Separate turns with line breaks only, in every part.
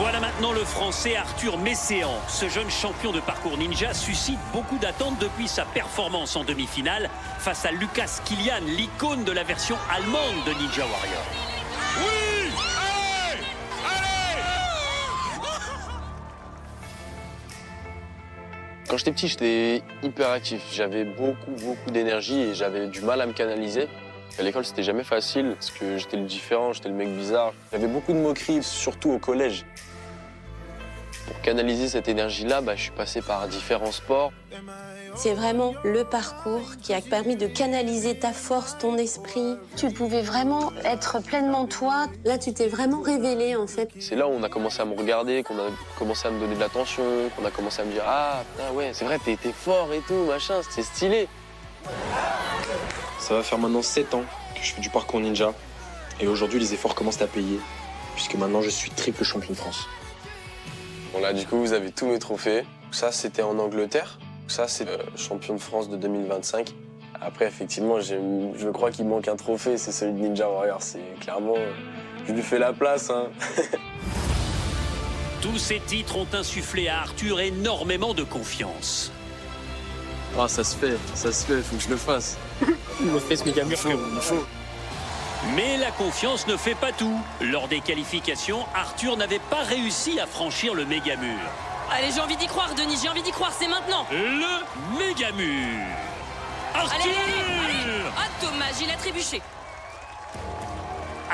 Voilà maintenant le Français Arthur Messéan. Ce jeune champion de parcours ninja suscite beaucoup d'attentes depuis sa performance en demi-finale face à Lucas Kilian, l'icône de la version allemande de Ninja Warrior.
Oui! Allez! Allez!
Quand j'étais petit, j'étais hyper actif. J'avais beaucoup d'énergie et j'avais du mal à me canaliser. À l'école, c'était jamais facile parce que j'étais le différent, j'étais le mec bizarre. J'avais beaucoup de moqueries, surtout au collège. Pour canaliser cette énergie-là, je suis passé par différents sports.
C'est vraiment le parcours qui a permis de canaliser ta force, ton esprit. Tu pouvais vraiment être pleinement toi. Là, tu t'es vraiment révélé, en fait.
C'est là où on a commencé à me regarder, qu'on a commencé à me donner de l'attention, qu'on a commencé à me dire « Ah, putain, ouais, c'est vrai, t'es fort et tout, machin, c'est stylé ». Ça va faire maintenant 7 ans que je fais du parcours ninja. Et aujourd'hui, les efforts commencent à payer, puisque maintenant, je suis triple champion de France. Bon là, du coup, vous avez tous mes trophées. Ça, c'était en Angleterre. Ça, c'est champion de France de 2025. Après, effectivement, je crois qu'il manque un trophée, c'est celui de Ninja Warrior. C'est clairement, je lui fais la place. Hein.
Tous ces titres ont insufflé à Arthur énormément de confiance.
Ah, ça se fait, faut que je le fasse.
Il me fait ce méga mur.
Il faut.
Mais la confiance ne fait pas tout. Lors des qualifications, Arthur n'avait pas réussi à franchir le méga mur.
Allez, j'ai envie d'y croire, Denis, j'ai envie d'y croire, c'est maintenant.
Le méga mur. Arthur!
Allez. Ah, dommage, il a trébuché.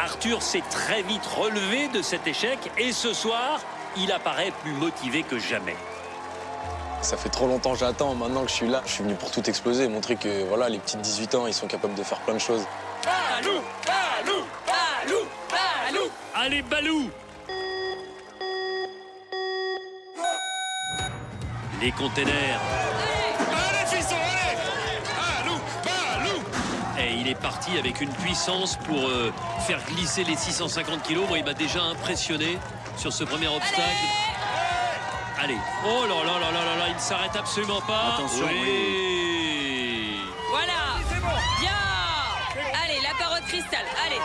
Arthur s'est très vite relevé de cet échec et ce soir, il apparaît plus motivé que jamais.
Ça fait trop longtemps que j'attends, maintenant que je suis là, je suis venu pour tout exploser, montrer que voilà, les petits de 18 ans, ils sont capables de faire plein de choses.
Balou, Balou, Balou, Balou.
Allez, Balou! Les containers.
Allez, fiston, allez! Balou, Balou!
Et il est parti avec une puissance pour faire glisser les 650 kilos. Moi, il m'a déjà impressionné sur ce premier obstacle. Allez. Oh là là là là là là, il ne s'arrête absolument pas.
Attention,
oui.
Voilà. Bien. Allez, la paroi de cristal, allez.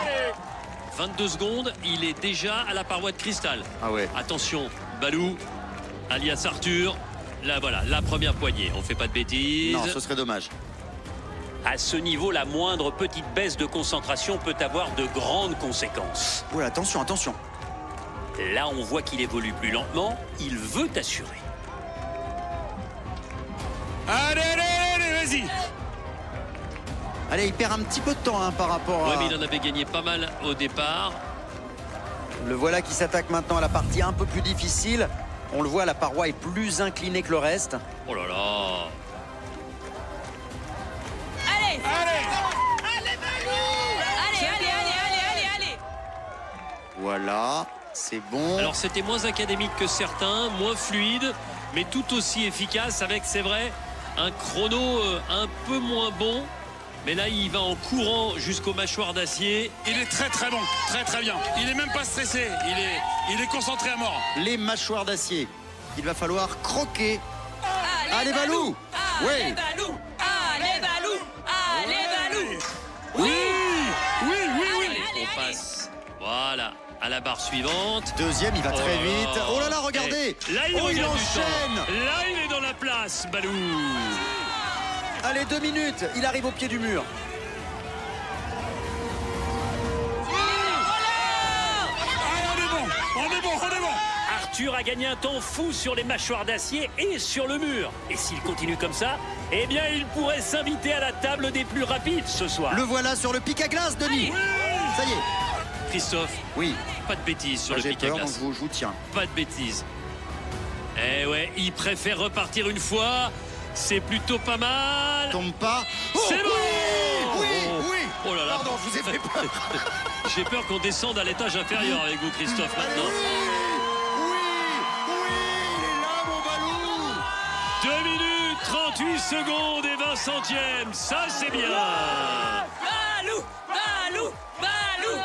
22 secondes, il est déjà à la paroi de cristal.
Ah ouais.
Attention, Balou, alias Arthur. Là, voilà, la première poignée. On fait pas de bêtises.
Non, ce serait dommage.
À ce niveau, la moindre petite baisse de concentration peut avoir de grandes conséquences.
Ouais, attention, attention.
Là, on voit qu'il évolue plus lentement. Il veut assurer.
Allez, allez, allez, vas-y!
Allez, il perd un petit peu de temps par rapport
Ouais,
à...
mais il en avait gagné pas mal au départ.
Le voilà qui s'attaque maintenant à la partie un peu plus difficile. On le voit, la paroi est plus inclinée que le reste.
Oh là là.
Allez.
Allez!
Allez, allez.
Voilà, c'est bon.
Alors, c'était moins académique que certains, moins fluide, mais tout aussi efficace avec, c'est vrai, un chrono un peu moins bon. Mais là, il va en courant jusqu'aux mâchoires d'acier.
Il est très très bon, très très bien. Il est même pas stressé, il est concentré à mort.
Les mâchoires d'acier. Il va falloir croquer.
Allez,
Balou.
Allez,
Oui.
Balou. Allez, Balou. Allez, Balou.
Oui!
Allez,
On passe, voilà, à la barre suivante.
Deuxième, il va très
Oh.
vite. Oh là là, regardez.
Et là, il
Oh, il
regagne du
enchaîne.
temps. Là, il est dans la place, Balou.
Allez, 2 minutes. Il arrive au pied du mur.
On est bon!
Arthur a gagné un temps fou sur les mâchoires d'acier et sur le mur. Et s'il continue comme ça, eh bien, il pourrait s'inviter à la table des plus rapides ce soir.
Le voilà sur le pic à glace, Denis. Ça y est.
Christophe,
Oui.
pas de bêtises sur
Moi,
le
j'ai
pic à
peur, donc
glace.
je vous tiens.
Pas de bêtises. Eh ouais, il préfère repartir une fois. C'est plutôt pas mal.
Tombe pas.
C'est bon.
Oui,
Oh.
oui.
Oh là là.
Pardon, je vous ai fait peur.
J'ai peur qu'on descende à l'étage inférieur avec vous, Christophe, maintenant.
Oui, il est là, mon Balou.
2 minutes, 38 secondes et 20 centièmes. Ça, c'est bien.
Balou, Balou, Balou.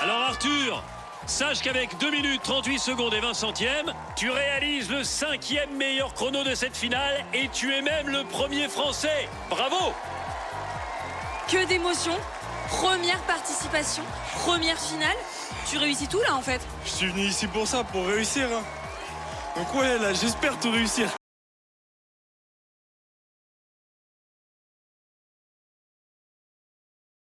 Alors, Arthur, sache qu'avec 2 minutes, 38 secondes et 20 centièmes, tu réalises le 5e meilleur chrono de cette finale et tu es même le premier Français. Bravo.
Que d'émotion. Première participation, première finale. Tu réussis tout là en fait?
Je suis venu ici pour ça, pour réussir. Hein. Donc ouais, là, j'espère tout réussir.